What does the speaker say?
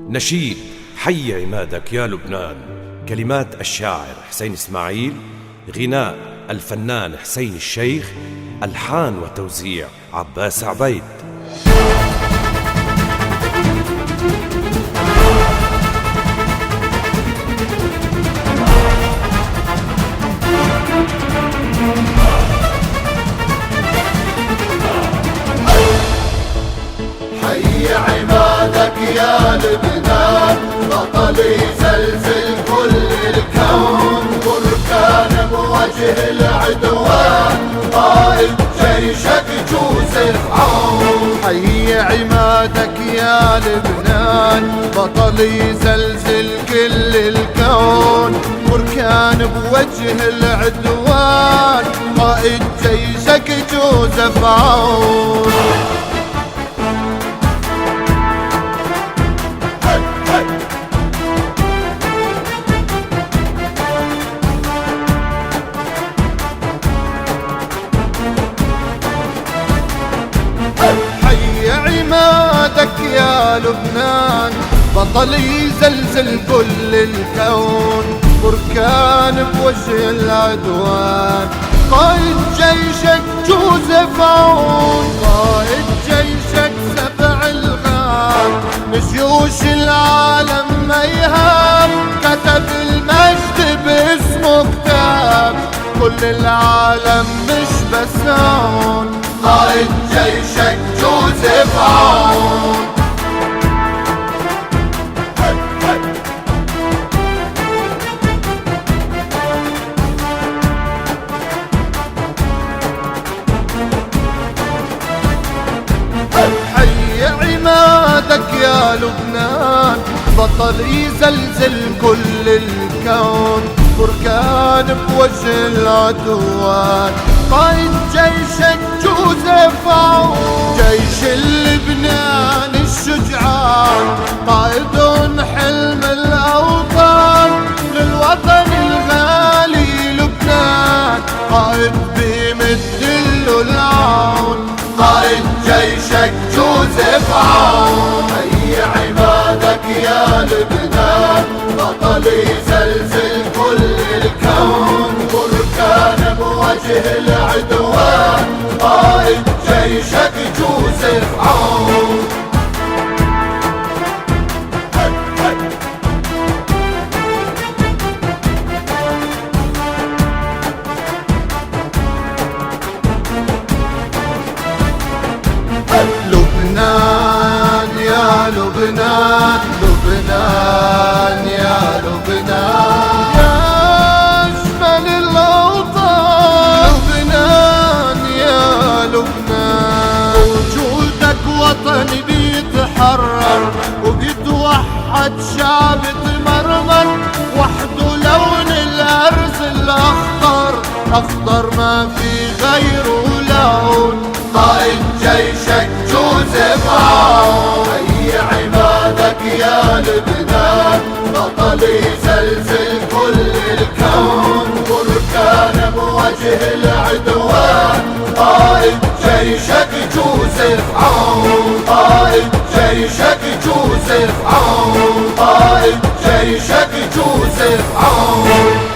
نشيد حي عمادك يا لبنان، كلمات الشاعر حسين إسماعيل، غناء الفنان حسين الشيخ، ألحان وتوزيع عباس عبيد. حي عمادك يا لبنان، بطل يزلزل كل الكون، بركان بوجه العدوان، قائد جيشك جوزف عون. حي عمادك يا لبنان، بطل يزلزل كل الكون، بركان بوجه العدوان، قائد جيشك جوزف عون. حي عمادك يا لبنان، بطل يزلزل كل الكون، بركان بوجه العدوان، قائد جيشك جوزف عون. قائد جيشك سبع الغام، جيوش العالم ما يهاب، كتب المجد باسمه كتاب، كل العالم مش بس هون، قائد جيشك جوزف عون. حي عمادك يا لبنان، بطل يزلزل كل الكون، بركان بوجه العدوان، قائد جيشك جوزف عون. جيش اللبنان الشجعان، قائد حلم الأوطان، للوطن الغالي لبنان، قائد بيمد له العون، قائد جيشك جوزف عون. حي عمادك يا لبنان، بطل يزلزل كل الكون، بركان بوجه العدوان، قائد جيشك جوزف عون. لبنان يا لبنان، لبنان يا لبنان، يا أجمل الأوطان، لبنان يا لبنان. وجودك وطني بيتحرر، وبيتوحد شعب تمرمر، وحده لون الأرز الأخضر، أخضر ما في غيره لون، قائد جيشك جوزف عون. حي عمادك يا لبنان، بطل يزلزل كل الكون، بركان بوجه العدوان، قائد جيشك جوزف عون. قائد جيشك جوزف عون. قائد جيشك جوزف عون.